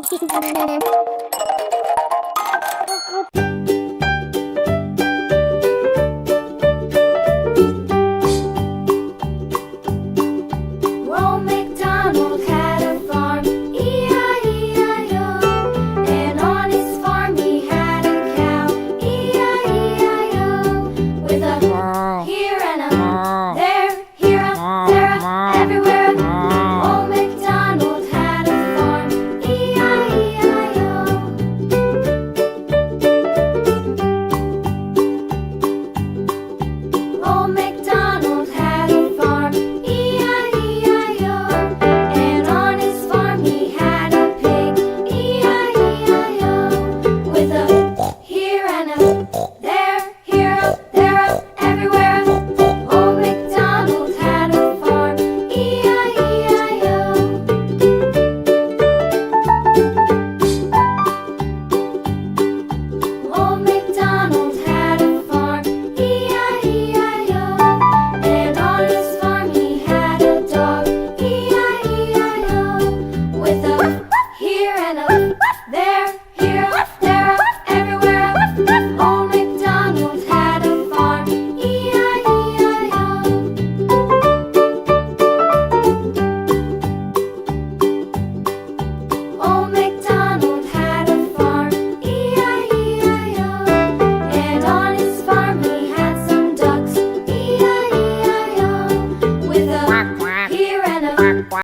Old MacDonald had a farm, E-I-E-I-O. And on his farm he had a cow, E-I-E-I-O. With a here and a there, here a, there a, everywhere.